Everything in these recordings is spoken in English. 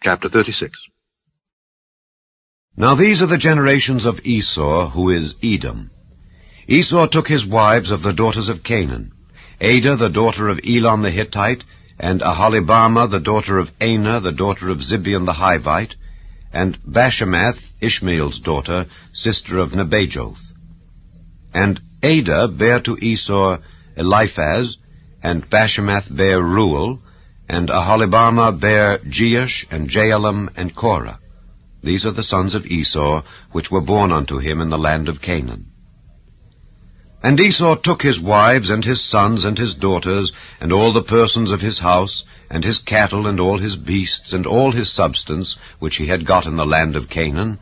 Chapter 36. Now these are the generations of Esau, who is Edom. Esau took his wives of the daughters of Canaan, Adah the daughter of Elon the Hittite, and Aholibamah the daughter of Anah the daughter of Zibeon the Hivite, and Bashemath, Ishmael's daughter, sister of Nebajoth. And Adah bare to Esau Eliphaz, and Bashemath bare Reuel, and Aholibamah bare Jeush, and Jaalam, and Korah. These are the sons of Esau, which were born unto him in the land of Canaan. And Esau took his wives, and his sons, and his daughters, and all the persons of his house, and his cattle, and all his beasts, and all his substance, which he had got in the land of Canaan,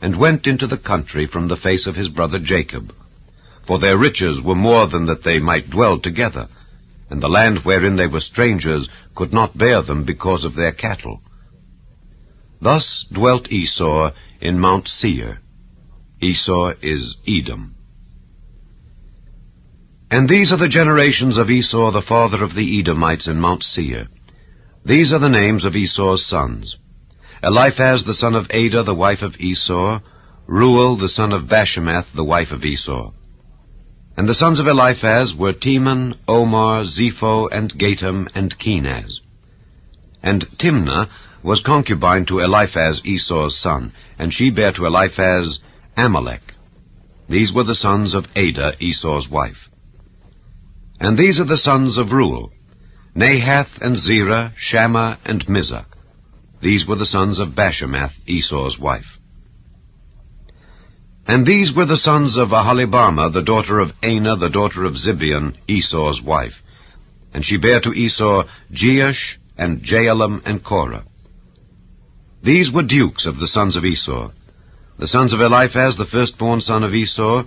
and went into the country from the face of his brother Jacob. For their riches were more than that they might dwell together, and the land wherein they were strangers could not bear them because of their cattle. Thus dwelt Esau in Mount Seir. Esau is Edom. And these are the generations of Esau, the father of the Edomites, in Mount Seir. These are the names of Esau's sons: Eliphaz the son of Adah, the wife of Esau; Reuel the son of Bashemath, the wife of Esau. And the sons of Eliphaz were Teman, Omar, Zepho, and Gatam, and Kenaz. And Timnah was concubine to Eliphaz, Esau's son, and she bare to Eliphaz Amalek. These were the sons of Adah, Esau's wife. And these are the sons of Reuel: Nahath, and Zerah, Shammah, and Mizah. These were the sons of Bashemath, Esau's wife. And these were the sons of Aholibamah, the daughter of Anah, the daughter of Zibeon, Esau's wife. And she bare to Esau Jeush, and Jaalam, and Korah. These were dukes of the sons of Esau: the sons of Eliphaz, the firstborn son of Esau,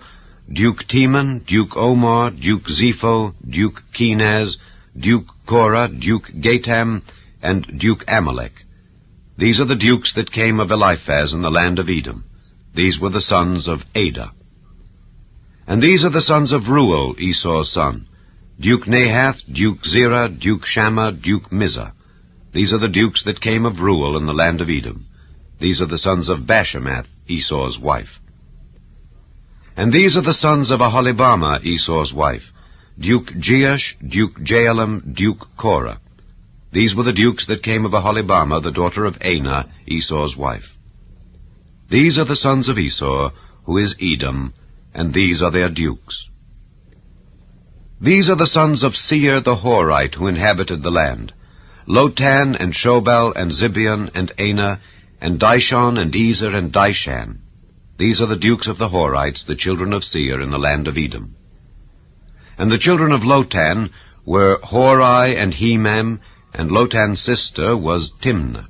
Duke Teman, Duke Omar, Duke Zepho, Duke Kenaz, Duke Korah, Duke Gatam, and Duke Amalek. These are the dukes that came of Eliphaz in the land of Edom. These were the sons of Adah. And these are the sons of Reuel, Esau's son: Duke Nahath, Duke Zerah, Duke Shammah, Duke Mizah. These are the dukes that came of Reuel in the land of Edom. These are the sons of Bashemath, Esau's wife. And these are the sons of Aholibamah, Esau's wife: Duke Jeush, Duke Jaalam, Duke Korah. These were the dukes that came of Aholibamah, the daughter of Anah, Esau's wife. These are the sons of Esau, who is Edom, and these are their dukes. These are the sons of Seir the Horite, who inhabited the land: Lotan, and Shobal, and Zibeon, and Anah, and Dishon, and Ezer, and Dishan. These are the dukes of the Horites, the children of Seir, in the land of Edom. And the children of Lotan were Hori, and Hemam, and Lotan's sister was Timnah.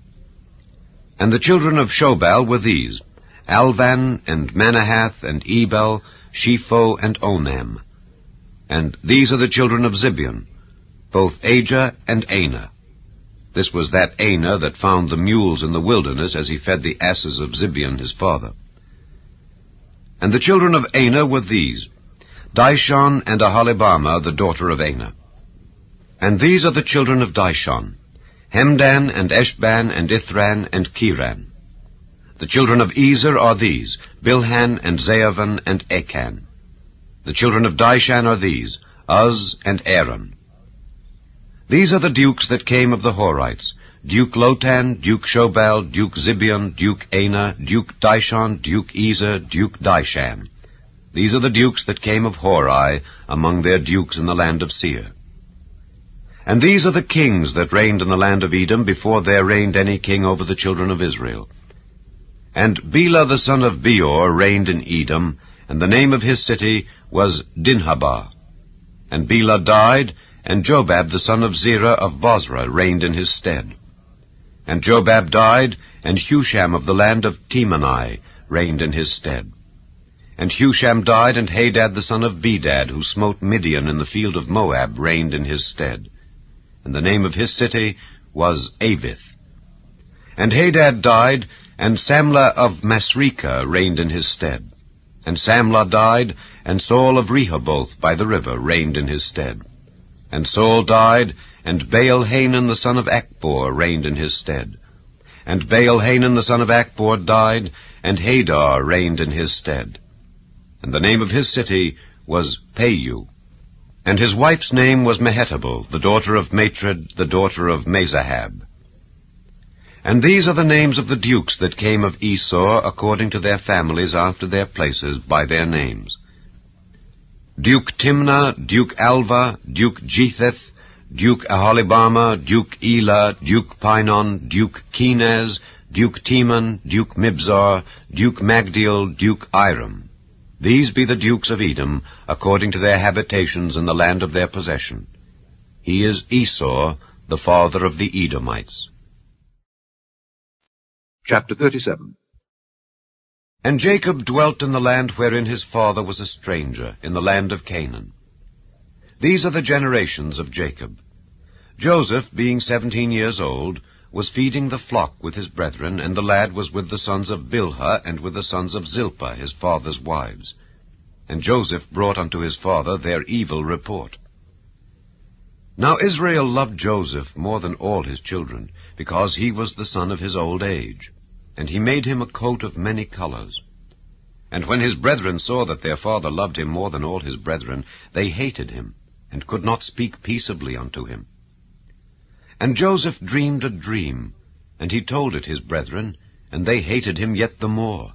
And the children of Shobal were these: Alvan, and Manahath, and Ebal, Shepho, and Onam. And these are the children of Zibeon, both Ajah and Anah. This was that Anah that found the mules in the wilderness as he fed the asses of Zibeon his father. And the children of Anah were these: Dishon, and Aholibamah, the daughter of Anah. And these are the children of Dishon: Hemdan, and Eshban, and Ithran, and Kiran. The children of Ezer are these: Bilhan, and Zaavan, and Achan. The children of Dishan are these: Uz, and Aaron. These are the dukes that came of the Horites: Duke Lotan, Duke Shobal, Duke Zibeon, Duke Anah, Duke Dishon, Duke Ezer, Duke Dishan. These are the dukes that came of Hori among their dukes in the land of Seir. And these are the kings that reigned in the land of Edom before there reigned any king over the children of Israel. And Bela the son of Beor reigned in Edom, and the name of his city was Dinhabah. And Bela died, and Jobab the son of Zerah of Bozrah reigned in his stead. And Jobab died, and Husham of the land of Temani reigned in his stead. And Husham died, and Hadad the son of Bedad, who smote Midian in the field of Moab, reigned in his stead. And the name of his city was Avith. And Hadad died, and Samlah of Masrekah reigned in his stead. And Samlah died, and Saul of Rehoboth by the river reigned in his stead. And Saul died, and Baal-Hanan the son of Achbor reigned in his stead. And Baal-Hanan the son of Achbor died, and Hadar reigned in his stead. And the name of his city was Peiu. And his wife's name was Mehetabel, the daughter of Matred, the daughter of Mezahab. And these are the names of the dukes that came of Esau, according to their families after their places, by their names: Duke Timnah, Duke Alva, Duke Jetheth, Duke Aholibama, Duke Elah, Duke Pinon, Duke Kenaz, Duke Teman, Duke Mibzar, Duke Magdiel, Duke Iram. These be the dukes of Edom, according to their habitations in the land of their possession. He is Esau, the father of the Edomites. Chapter 37. And Jacob dwelt in the land wherein his father was a stranger, in the land of Canaan. These are the generations of Jacob. Joseph, being 17 years old, was feeding the flock with his brethren, and the lad was with the sons of Bilhah, and with the sons of Zilpah, his father's wives. And Joseph brought unto his father their evil report. Now Israel loved Joseph more than all his children, because he was the son of his old age. And he made him a coat of many colors. And when his brethren saw that their father loved him more than all his brethren, they hated him, and could not speak peaceably unto him. And Joseph dreamed a dream, and he told it his brethren, and they hated him yet the more.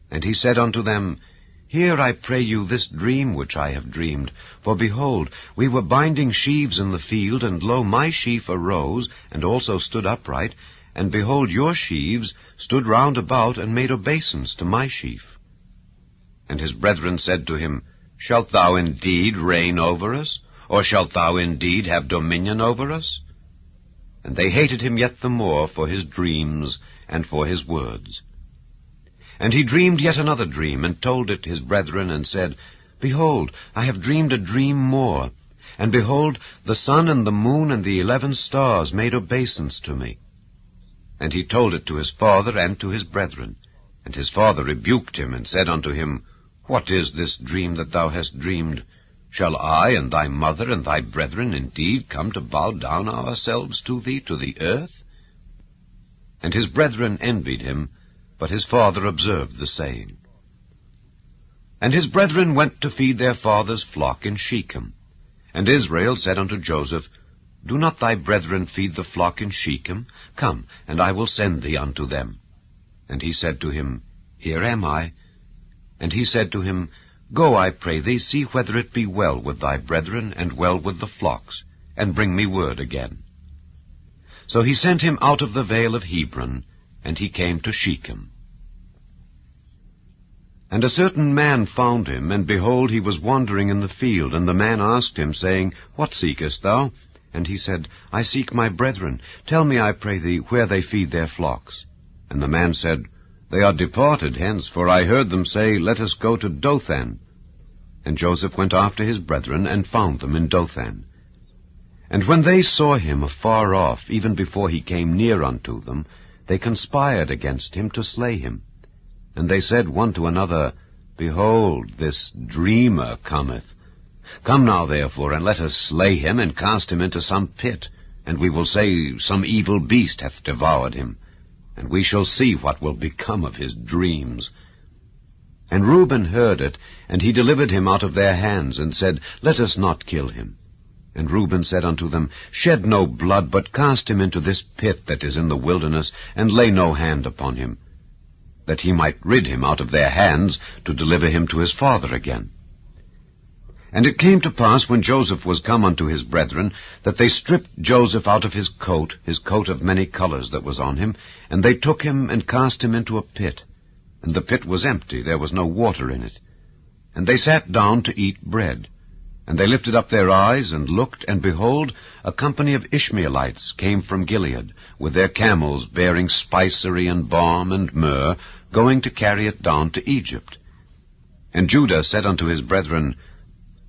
And he said unto them, Hear, I pray you, this dream which I have dreamed. For behold, we were binding sheaves in the field, and lo, my sheaf arose, and also stood upright, and behold, your sheaves stood round about, and made obeisance to my sheaf. And his brethren said to him, Shalt thou indeed reign over us? Or shalt thou indeed have dominion over us? And they hated him yet the more for his dreams and for his words. And he dreamed yet another dream, and told it his brethren, and said, Behold, I have dreamed a dream more. And behold, the sun and the moon and the 11 stars made obeisance to me. And he told it to his father and to his brethren. And his father rebuked him, and said unto him, What is this dream that thou hast dreamed? Shall I and thy mother and thy brethren indeed come to bow down ourselves to thee to the earth? And his brethren envied him, but his father observed the saying. And his brethren went to feed their father's flock in Shechem. And Israel said unto Joseph, Do not thy brethren feed the flock in Shechem? Come, and I will send thee unto them. And he said to him, Here am I. And he said to him, Go, I pray thee, see whether it be well with thy brethren, and well with the flocks, and bring me word again. So he sent him out of the vale of Hebron, and he came to Shechem. And a certain man found him, and behold, he was wandering in the field. And the man asked him, saying, What seekest thou? And he said, I seek my brethren. Tell me, I pray thee, where they feed their flocks. And the man said, They are departed hence, for I heard them say, Let us go to Dothan. And Joseph went after his brethren, and found them in Dothan. And when they saw him afar off, even before he came near unto them, they conspired against him to slay him. And they said one to another, Behold, this dreamer cometh. Come now, therefore, and let us slay him, and cast him into some pit, and we will say, Some evil beast hath devoured him. And we shall see what will become of his dreams. And Reuben heard it, and he delivered him out of their hands, and said, Let us not kill him. And Reuben said unto them, Shed no blood, but cast him into this pit that is in the wilderness, and lay no hand upon him, that he might rid him out of their hands, to deliver him to his father again. And it came to pass, when Joseph was come unto his brethren, that they stripped Joseph out of his coat of many colors that was on him, and they took him and cast him into a pit. And the pit was empty, there was no water in it. And they sat down to eat bread. And they lifted up their eyes, and looked, and behold, a company of Ishmaelites came from Gilead, with their camels bearing spicery and balm and myrrh, going to carry it down to Egypt. And Judah said unto his brethren,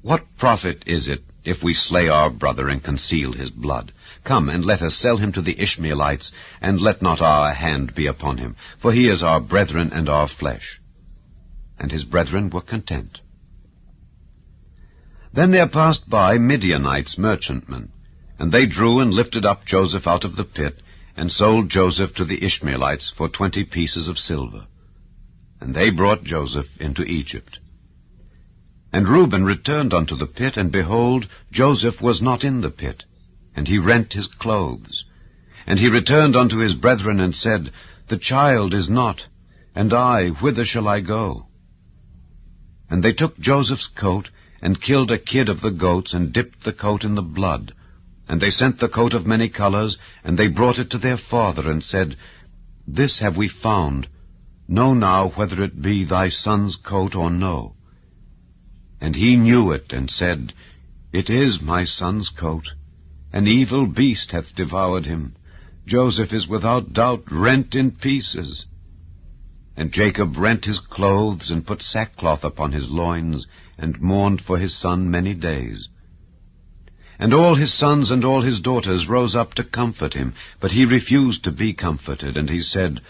What profit is it, if we slay our brother and conceal his blood? Come, and let us sell him to the Ishmaelites, and let not our hand be upon him, for he is our brethren and our flesh. And his brethren were content. Then there passed by Midianites merchantmen, and they drew and lifted up Joseph out of the pit, and sold Joseph to the Ishmaelites for 20 pieces of silver. And they brought Joseph into Egypt. And Reuben returned unto the pit, and behold, Joseph was not in the pit, and he rent his clothes. And he returned unto his brethren, and said, The child is not, and I, whither shall I go? And they took Joseph's coat, and killed a kid of the goats, and dipped the coat in the blood. And they sent the coat of many colors, and they brought it to their father, and said, This have we found. Know now whether it be thy son's coat or no. And he knew it, and said, It is my son's coat. An evil beast hath devoured him. Joseph is without doubt rent in pieces. And Jacob rent his clothes, and put sackcloth upon his loins, and mourned for his son many days. And all his sons and all his daughters rose up to comfort him, but he refused to be comforted, and he said,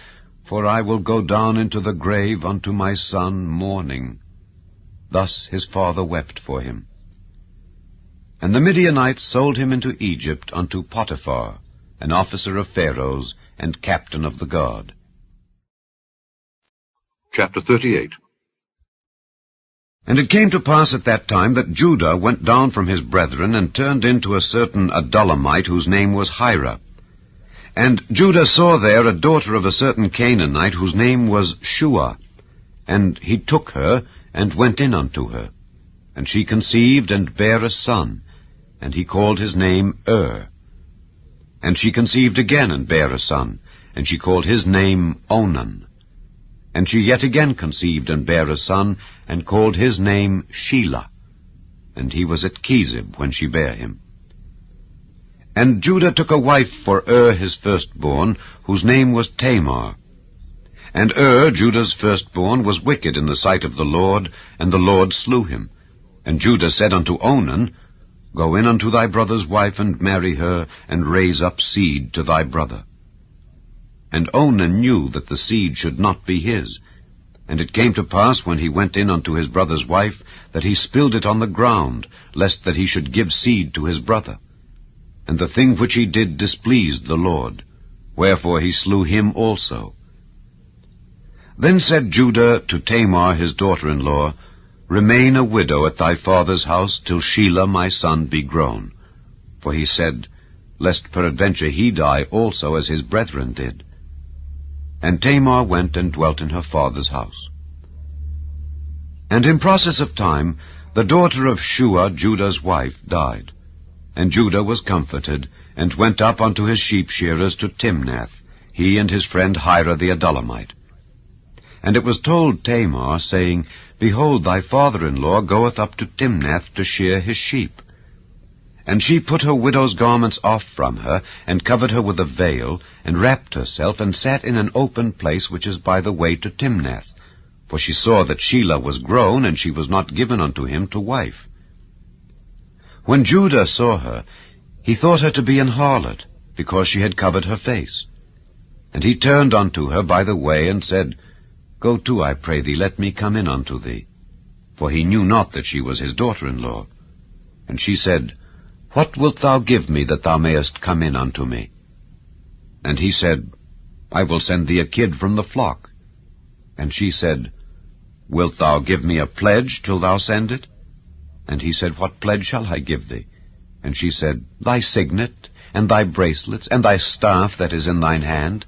For I will go down into the grave unto my son mourning. Thus his father wept for him. And the Midianites sold him into Egypt unto Potiphar, an officer of Pharaoh's, and captain of the guard. Chapter 38. And it came to pass at that time that Judah went down from his brethren, and turned into a certain Adullamite, whose name was Hira. And Judah saw there a daughter of a certain Canaanite, whose name was Shua. And he took her, and went in unto her. And she conceived, and bare a son, and he called his name And she conceived again, and bare a son, and she called his name Onan. And she yet again conceived, and bare a son, and called his name Shelah. And he was at Chezib when she bare him. And Judah took a wife for his firstborn, whose name was Tamar. And Judah's firstborn, was wicked in the sight of the Lord, and the Lord slew him. And Judah said unto Onan, Go in unto thy brother's wife, and marry her, and raise up seed to thy brother. And Onan knew that the seed should not be his. And it came to pass, when he went in unto his brother's wife, that he spilled it on the ground, lest that he should give seed to his brother. And the thing which he did displeased the Lord, wherefore he slew him also. Then said Judah to Tamar his daughter-in-law, Remain a widow at thy father's house, till Shelah my son be grown. For he said, Lest peradventure he die also as his brethren did. And Tamar went and dwelt in her father's house. And in process of time, the daughter of Shua, Judah's wife, died. And Judah was comforted, and went up unto his sheep-shearers to Timnath, he and his friend Hira the Adullamite. And it was told Tamar, saying, Behold, thy father-in-law goeth up to Timnath to shear his sheep. And she put her widow's garments off from her, and covered her with a veil, and wrapped herself, and sat in an open place which is by the way to Timnath. For she saw that Shelah was grown, and she was not given unto him to wife. When Judah saw her, he thought her to be an harlot, because she had covered her face. And he turned unto her by the way, and said, Go to, I pray thee, let me come in unto thee. For he knew not that she was his daughter-in-law. And she said, What wilt thou give me, that thou mayest come in unto me? And he said, I will send thee a kid from the flock. And she said, Wilt thou give me a pledge till thou send it? And he said, What pledge shall I give thee? And she said, Thy signet, and thy bracelets, and thy staff that is in thine hand.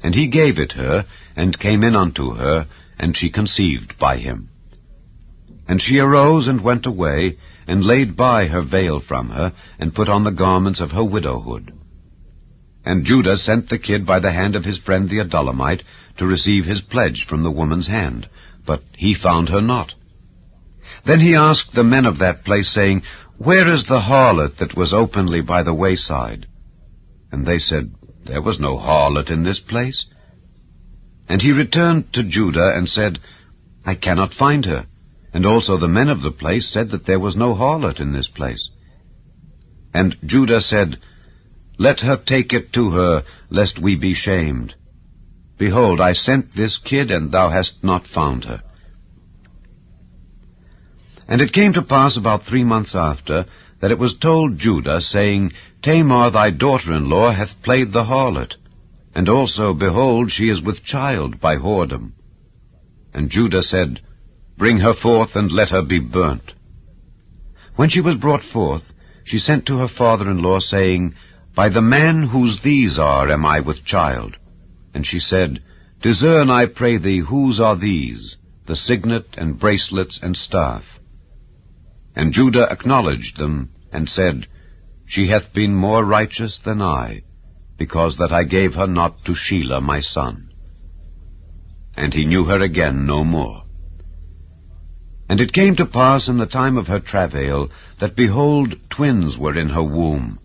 And he gave it her, and came in unto her, and she conceived by him. And she arose and went away, and laid by her veil from her, and put on the garments of her widowhood. And Judah sent the kid by the hand of his friend the Adullamite, to receive his pledge from the woman's hand, but he found her not. Then he asked the men of that place, saying, Where is the harlot that was openly by the wayside? And they said, There was no harlot in this place. And he returned to Judah, and said, I cannot find her. And also the men of the place said that there was no harlot in this place. And Judah said, Let her take it to her, lest we be shamed. Behold, I sent this kid, and thou hast not found her. And it came to pass about 3 months after, that it was told Judah, saying, Tamar thy daughter-in-law hath played the harlot, and also, behold, she is with child by whoredom. And Judah said, Bring her forth, and let her be burnt. When she was brought forth, she sent to her father-in-law, saying, By the man whose these are am I with child. And she said, Discern, I pray thee, whose are these, the signet and bracelets and staff? And Judah acknowledged them, and said, She hath been more righteous than I, because that I gave her not to Shelah my son. And he knew her again no more. And it came to pass in the time of her travail, that, behold, twins were in her womb.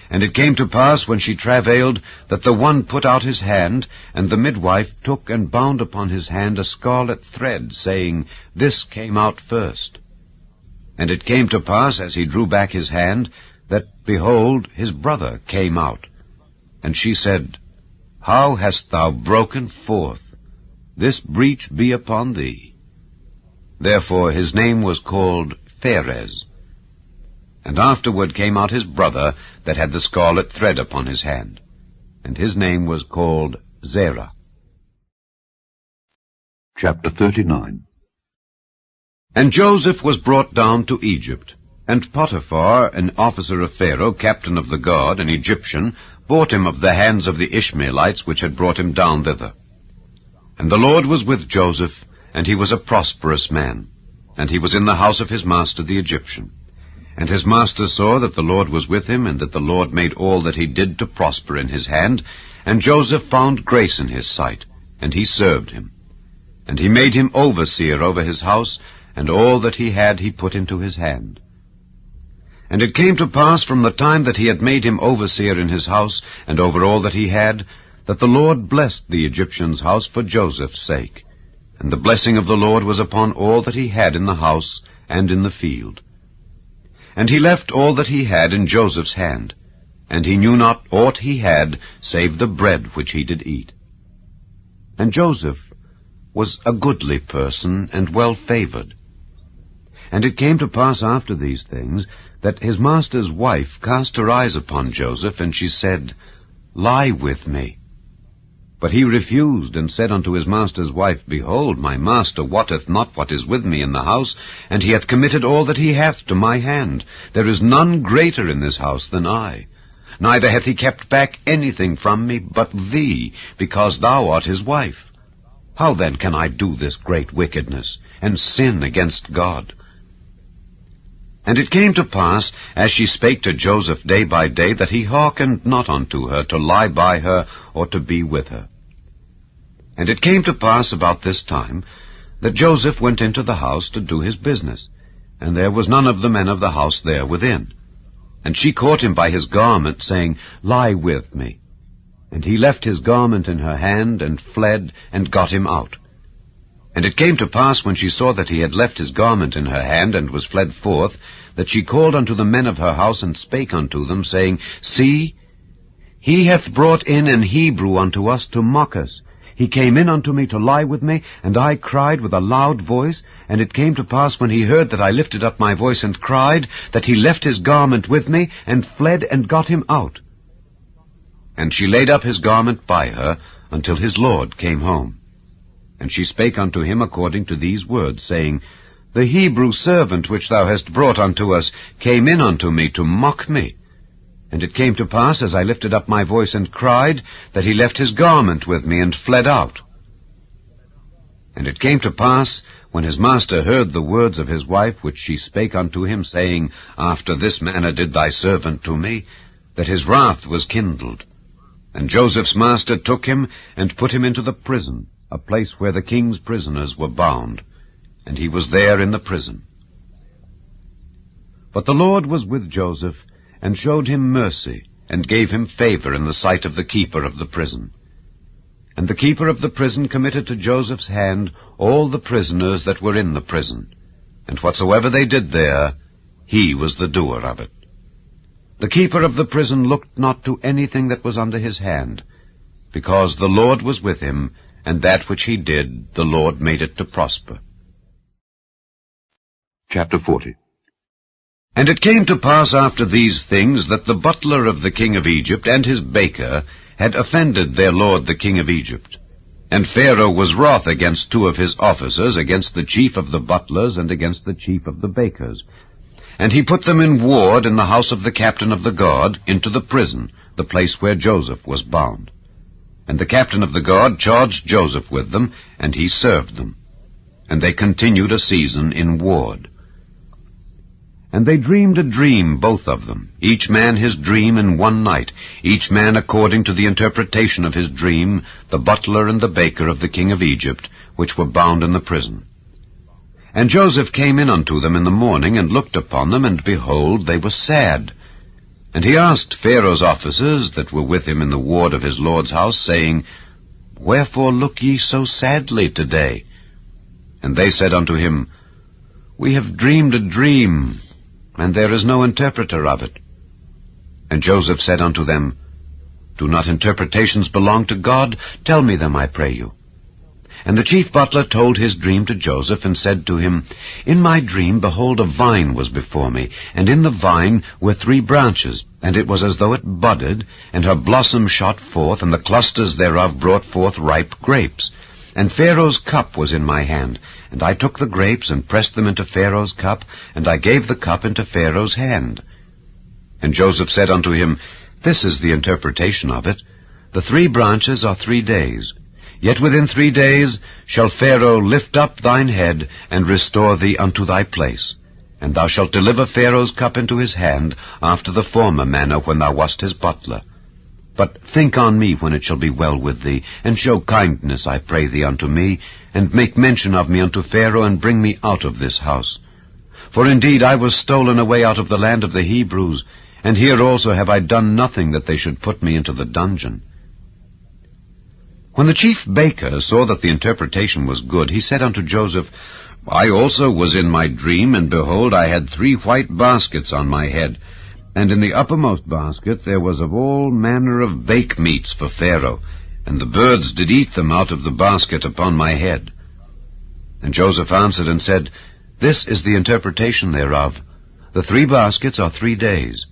And it came to pass, when she travailed, that the one put out his hand, and the midwife took and bound upon his hand a scarlet thread, saying, This came out first. And it came to pass, as he drew back his hand, that, behold, his brother came out. And she said, How hast thou broken forth? This breach be upon thee. Therefore his name was called Pharez. And afterward came out his brother that had the scarlet thread upon his hand, and his name was called Zerah. Chapter 39. And Joseph was brought down to Egypt, and Potiphar, an officer of Pharaoh, captain of the guard, an Egyptian, bought him of the hands of the Ishmaelites which had brought him down thither. And the Lord was with Joseph, and he was a prosperous man, and he was in the house of his master the Egyptian. And his master saw that the Lord was with him, and that the Lord made all that he did to prosper in his hand. And Joseph found grace in his sight, and he served him. And he made him overseer over his house, and all that he had he put into his hand. And it came to pass from the time that he had made him overseer in his house, and over all that he had, that the Lord blessed the Egyptian's house for Joseph's sake. And the blessing of the Lord was upon all that he had in the house and in the field. And he left all that he had in Joseph's hand, and he knew not aught he had, save the bread which he did eat. And Joseph was a goodly person, and well-favored. And it came to pass after these things, that his master's wife cast her eyes upon Joseph, and she said, Lie with me. But he refused, and said unto his master's wife, Behold, my master wotteth not what is with me in the house, and he hath committed all that he hath to my hand. There is none greater in this house than I. Neither hath he kept back anything from me but thee, because thou art his wife. How then can I do this great wickedness, and sin against God? And it came to pass, as she spake to Joseph day by day, that he hearkened not unto her, to lie by her, or to be with her. And it came to pass about this time, that Joseph went into the house to do his business, and there was none of the men of the house there within. And she caught him by his garment, saying, Lie with me. And he left his garment in her hand, and fled, and got him out. And it came to pass, when she saw that he had left his garment in her hand, and was fled forth, that she called unto the men of her house, and spake unto them, saying, See, he hath brought in an Hebrew unto us to mock us. He came in unto me to lie with me, and I cried with a loud voice. And it came to pass, when he heard that I lifted up my voice and cried, that he left his garment with me, and fled, and got him out. And she laid up his garment by her, until his lord came home. And she spake unto him according to these words, saying, The Hebrew servant which thou hast brought unto us came in unto me to mock me. And it came to pass, as I lifted up my voice and cried, that he left his garment with me, and fled out. And it came to pass, when his master heard the words of his wife, which she spake unto him, saying, After this manner did thy servant to me, that his wrath was kindled. And Joseph's master took him, and put him into the prison, a place where the king's prisoners were bound, and he was there in the prison. But the Lord was with Joseph, and showed him mercy, and gave him favor in the sight of the keeper of the prison. And the keeper of the prison committed to Joseph's hand all the prisoners that were in the prison, and whatsoever they did there, he was the doer of it. The keeper of the prison looked not to anything that was under his hand, because the Lord was with him, and that which he did, the Lord made it to prosper. Chapter 40. And it came to pass after these things that the butler of the king of Egypt and his baker had offended their lord the king of Egypt. And Pharaoh was wroth against two of his officers, against the chief of the butlers and against the chief of the bakers. And he put them in ward in the house of the captain of the guard, into the prison, the place where Joseph was bound. And the captain of the guard charged Joseph with them, and he served them. And they continued a season in ward. And they dreamed a dream, both of them, each man his dream in one night, each man according to the interpretation of his dream, the butler and the baker of the king of Egypt, which were bound in the prison. And Joseph came in unto them in the morning, and looked upon them, and behold, they were sad. And he asked Pharaoh's officers that were with him in the ward of his lord's house, saying, Wherefore look ye so sadly today? And they said unto him, We have dreamed a dream, and there is no interpreter of it. And Joseph said unto them, Do not interpretations belong to God? Tell me them, I pray you. And the chief butler told his dream to Joseph, and said to him, In my dream, behold, a vine was before me, and in the vine were 3 branches, and it was as though it budded, and her blossom shot forth, and the clusters thereof brought forth ripe grapes. And Pharaoh's cup was in my hand, and I took the grapes, and pressed them into Pharaoh's cup, and I gave the cup into Pharaoh's hand. And Joseph said unto him, This is the interpretation of it. The 3 branches are 3 days. Yet within 3 days shall Pharaoh lift up thine head, and restore thee unto thy place. And thou shalt deliver Pharaoh's cup into his hand, after the former manner when thou wast his butler. But think on me when it shall be well with thee, and show kindness, I pray thee, unto me, and make mention of me unto Pharaoh, and bring me out of this house. For indeed I was stolen away out of the land of the Hebrews, and here also have I done nothing that they should put me into the dungeon. When the chief baker saw that the interpretation was good, he said unto Joseph, I also was in my dream, and behold, I had 3 white baskets on my head, and in the uppermost basket there was of all manner of bake meats for Pharaoh, and the birds did eat them out of the basket upon my head. And Joseph answered and said, This is the interpretation thereof. The 3 baskets are 3 days.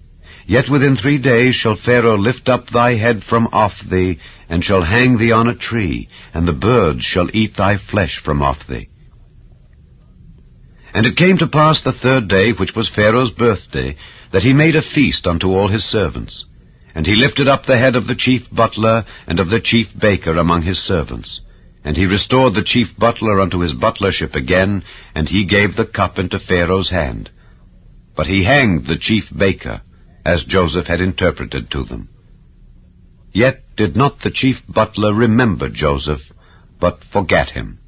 Yet within 3 days shall Pharaoh lift up thy head from off thee, and shall hang thee on a tree, and the birds shall eat thy flesh from off thee. And it came to pass the 3rd day, which was Pharaoh's birthday, that he made a feast unto all his servants. And he lifted up the head of the chief butler and of the chief baker among his servants. And he restored the chief butler unto his butlership again, and he gave the cup into Pharaoh's hand. But he hanged the chief baker, as Joseph had interpreted to them. Yet did not the chief butler remember Joseph, but forgat him.